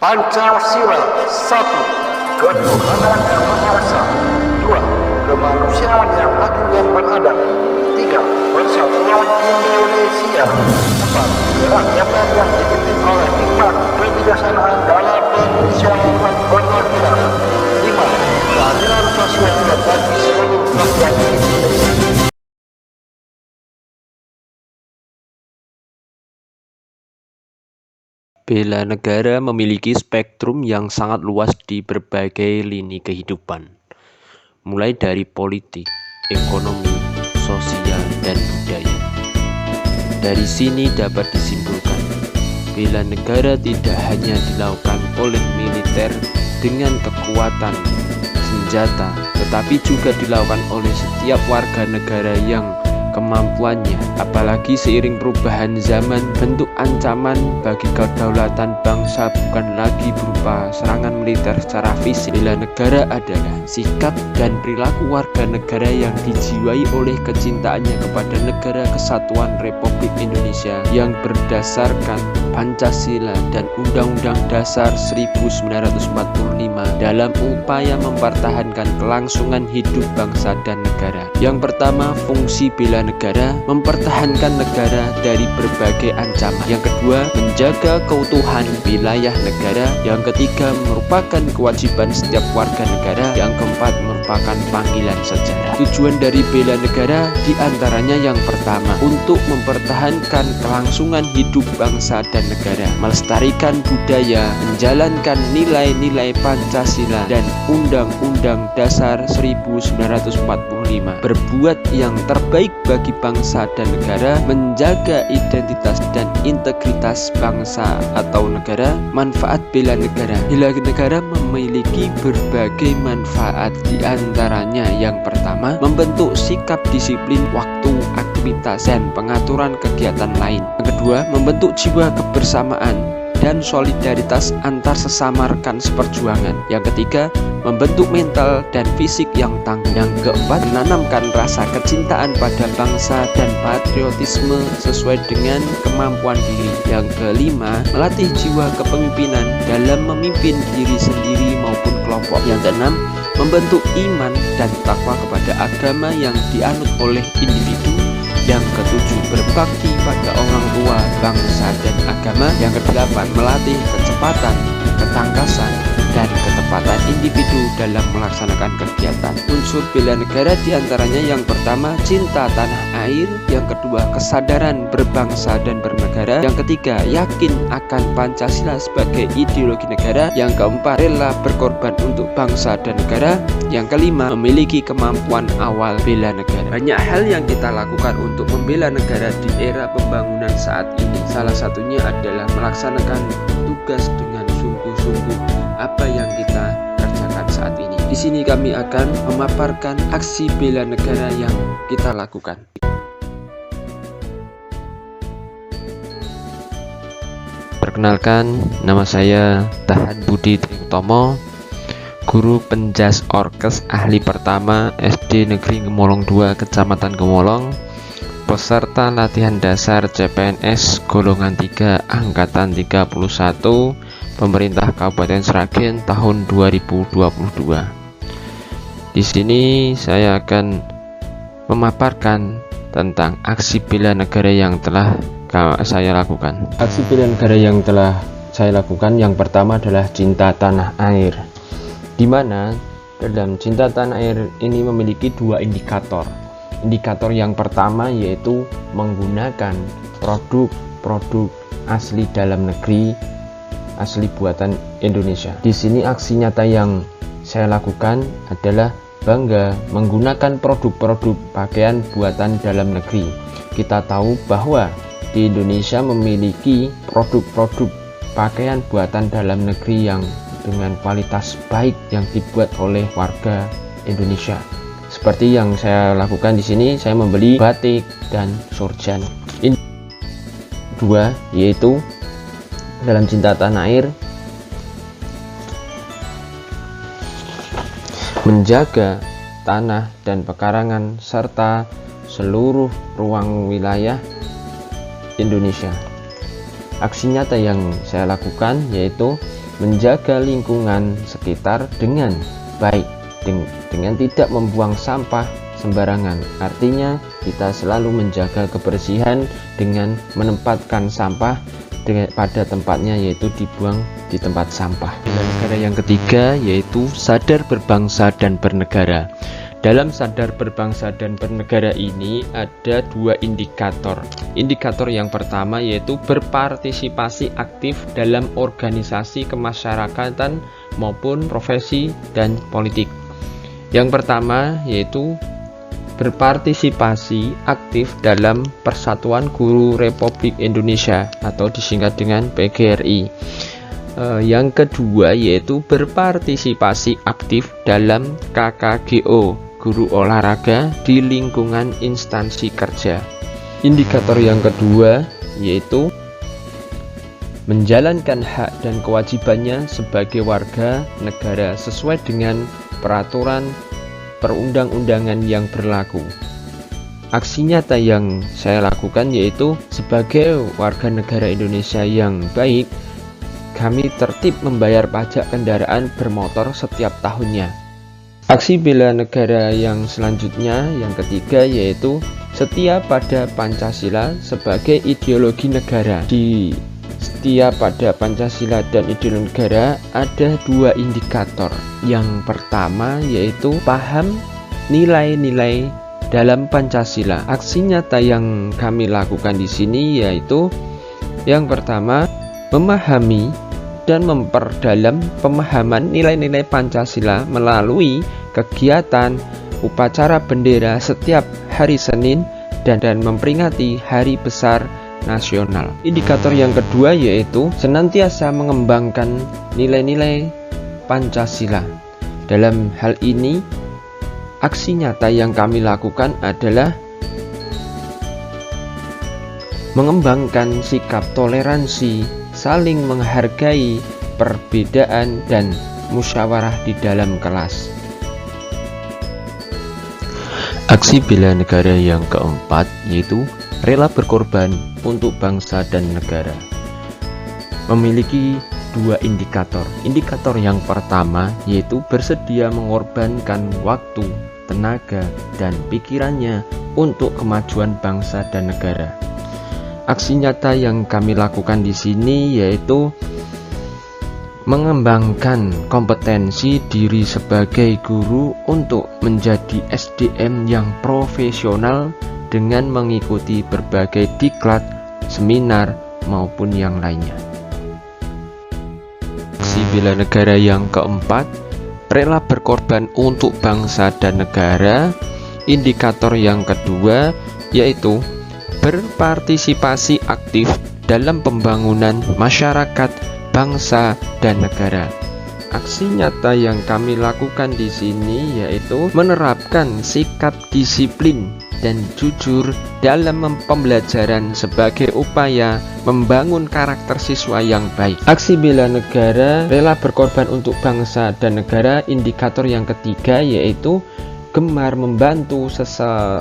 Pancasila. 1. Ketuhanan yang Maha Esa. 2. Kemanusiaan yang adil dan beradab. 3. Persatuan Indonesia. 4. Kerakyatan yang dipimpin oleh hikmat kebijaksanaan dalam permusyawaratan dan perwakilan. 5. Keadilan sosial bagi seluruh rakyat Indonesia. Bela negara memiliki spektrum yang sangat luas di berbagai lini kehidupan, mulai dari politik, ekonomi, sosial, dan budaya. Dari sini dapat disimpulkan, bela negara tidak hanya dilakukan oleh militer dengan kekuatan senjata, tetapi juga dilakukan oleh setiap warga negara yang kemampuannya, apalagi seiring perubahan zaman, bentuk ancaman bagi kedaulatan bangsa bukan lagi berupa serangan militer secara fisik. Bela negara adalah sikap dan perilaku warga negara yang dijiwai oleh kecintaannya kepada negara kesatuan Republik Indonesia yang berdasarkan Pancasila dan Undang-Undang Dasar 1945 dalam upaya mempertahankan kelangsungan hidup bangsa dan negara. Yang pertama, fungsi bela negara mempertahankan negara dari berbagai ancaman. Yang kedua, menjaga keutuhan wilayah negara. Yang ketiga, merupakan kewajiban setiap warga negara. Yang keempat, merupakan panggilan sejarah. Tujuan dari bela negara diantaranya yang pertama, untuk mempertahankan kelangsungan hidup bangsa dan negara, melestarikan budaya, menjalankan nilai-nilai Pancasila dan Undang-Undang Dasar 1945, berbuat yang terbaik bagi bangsa dan negara, menjaga identitas dan integritas bangsa atau negara. Manfaat bela negara. Bela negara memiliki berbagai manfaat, diantaranya yang pertama, membentuk sikap disiplin waktu, aktivitas, dan pengaturan kegiatan lain. Yang kedua, membentuk jiwa kebersamaan dan solidaritas antar sesama rekan seperjuangan. Yang ketiga, membentuk mental dan fisik yang tangguh. Yang keempat, menanamkan rasa kecintaan pada bangsa dan patriotisme sesuai dengan kemampuan diri. Yang kelima, melatih jiwa kepemimpinan dalam memimpin diri sendiri maupun kelompok. Yang keenam, membentuk iman dan takwa kepada agama yang dianut oleh individu. Yang ketujuh, berbakti pada orang tua, bangsa, dan agama. Yang kedelapan, melatih kecepatan, ketangkasan, dan ketepatan individu dalam melaksanakan kegiatan. Unsur bela negara diantaranya yang pertama, cinta tanah air. Yang kedua, kesadaran berbangsa dan bernegara. Yang ketiga, yakin akan Pancasila sebagai ideologi negara. Yang keempat, rela berkorban untuk bangsa dan negara. Yang kelima, memiliki kemampuan awal bela negara. Banyak hal yang kita lakukan untuk membela negara di era pembangunan saat ini. Salah satunya adalah melaksanakan tugas dengan sungguh-sungguh apa yang kita kerjakan saat ini. Di sini kami akan memaparkan aksi bela negara yang kita lakukan. Perkenalkan, nama saya Tahan Budi Triutomo, guru penjas orkes ahli pertama SD Negeri Gemolong 2, Kecamatan Gemolong, peserta latihan dasar CPNS golongan 3 angkatan 31 Pemerintah Kabupaten Sragen tahun 2022. Di sini saya akan memaparkan tentang aksi bela negara yang telah saya lakukan. Aksi bela negara yang telah saya lakukan yang pertama adalah cinta tanah air, di mana dalam cinta tanah air ini memiliki dua indikator. Indikator yang pertama yaitu menggunakan produk-produk asli dalam negeri, asli buatan Indonesia. Di sini aksi nyata yang saya lakukan adalah bangga menggunakan produk-produk pakaian buatan dalam negeri. Kita tahu bahwa di Indonesia memiliki produk-produk pakaian buatan dalam negeri yang dengan kualitas baik yang dibuat oleh warga Indonesia. Seperti yang saya lakukan di sini, saya membeli batik dan sorjan. Ini dua, yaitu dalam cinta tanah air, menjaga tanah dan pekarangan serta seluruh ruang wilayah Indonesia. Aksi nyata yang saya lakukan yaitu menjaga lingkungan sekitar dengan baik, dengan tidak membuang sampah sembarangan. Artinya kita selalu menjaga kebersihan dengan menempatkan sampah pada tempatnya, yaitu dibuang di tempat sampah. Negara yang ketiga yaitu sadar berbangsa dan bernegara. Dalam sadar berbangsa dan bernegara ini ada dua indikator. Indikator yang pertama yaitu berpartisipasi aktif dalam organisasi kemasyarakatan maupun profesi dan politik. Yang pertama yaitu berpartisipasi aktif dalam Persatuan Guru Republik Indonesia atau disingkat dengan PGRI. Yang kedua yaitu berpartisipasi aktif dalam KKGO, guru olahraga di lingkungan instansi kerja. Indikator yang kedua yaitu menjalankan hak dan kewajibannya sebagai warga negara sesuai dengan peraturan perundang-undangan yang berlaku. Aksi nyata yang saya lakukan yaitu sebagai warga negara Indonesia yang baik, kami tertib membayar pajak kendaraan bermotor setiap tahunnya. Aksi bela negara yang selanjutnya, yang ketiga, yaitu setia pada Pancasila sebagai ideologi negara. Di setia pada Pancasila dan ideologi negara ada dua indikator. Yang pertama yaitu paham nilai-nilai dalam Pancasila. Aksi nyata yang kami lakukan di sini yaitu yang pertama memahami dan memperdalam pemahaman nilai-nilai Pancasila melalui kegiatan upacara bendera setiap hari Senin dan memperingati hari besar nasional. Indikator yang kedua yaitu senantiasa mengembangkan nilai-nilai Pancasila. Dalam hal ini, aksi nyata yang kami lakukan adalah mengembangkan sikap toleransi, saling menghargai perbedaan, dan musyawarah di dalam kelas. Aksi bela negara yang keempat yaitu rela berkorban untuk bangsa dan negara. Memiliki dua indikator. Indikator yang pertama yaitu bersedia mengorbankan waktu, tenaga, dan pikirannya untuk kemajuan bangsa dan negara. Aksi nyata yang kami lakukan di sini yaitu mengembangkan kompetensi diri sebagai guru untuk menjadi SDM yang profesional dengan mengikuti berbagai diklat, seminar, maupun yang lainnya. Aksi bela negara yang keempat, rela berkorban untuk bangsa dan negara. Indikator yang kedua yaitu berpartisipasi aktif dalam pembangunan masyarakat, bangsa, dan negara. Aksi nyata yang kami lakukan di sini yaitu menerapkan sikap disiplin dan jujur dalam pembelajaran sebagai upaya membangun karakter siswa yang baik. Aksi bela negara, rela berkorban untuk bangsa dan negara. Indikator yang ketiga yaitu gemar membantu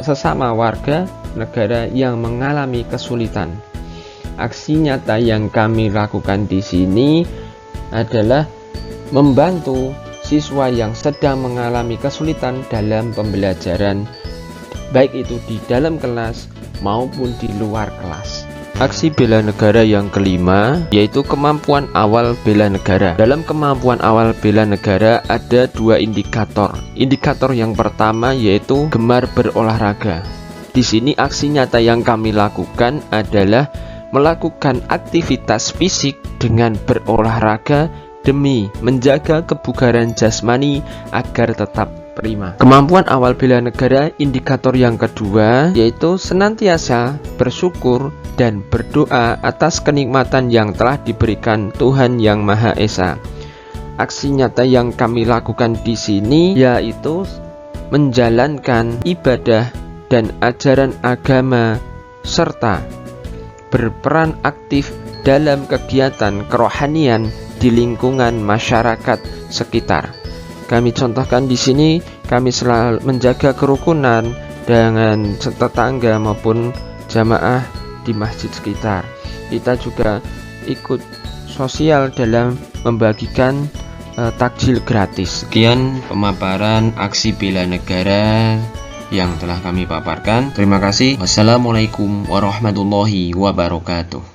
sesama warga negara yang mengalami kesulitan. Aksi nyata yang kami lakukan di sini adalah membantu siswa yang sedang mengalami kesulitan dalam pembelajaran, baik itu di dalam kelas maupun di luar kelas. Aksi bela negara yang kelima yaitu kemampuan awal bela negara. Dalam kemampuan awal bela negara ada dua indikator. Indikator yang pertama yaitu gemar berolahraga. Di sini aksi nyata yang kami lakukan adalah melakukan aktivitas fisik dengan berolahraga demi menjaga kebugaran jasmani agar tetap prima. Kemampuan awal bela negara, indikator yang kedua yaitu senantiasa bersyukur dan berdoa atas kenikmatan yang telah diberikan Tuhan Yang Maha Esa. Aksi nyata yang kami lakukan di sini yaitu menjalankan ibadah dan ajaran agama serta berperan aktif dalam kegiatan kerohanian di lingkungan masyarakat sekitar. Kami contohkan di sini, kami selalu menjaga kerukunan dengan tetangga maupun jamaah di masjid sekitar. Kita juga ikut sosial dalam membagikan takjil gratis. Sekian pemaparan aksi bela negara yang telah kami paparkan. Terima kasih. Wassalamualaikum warahmatullahi wabarakatuh.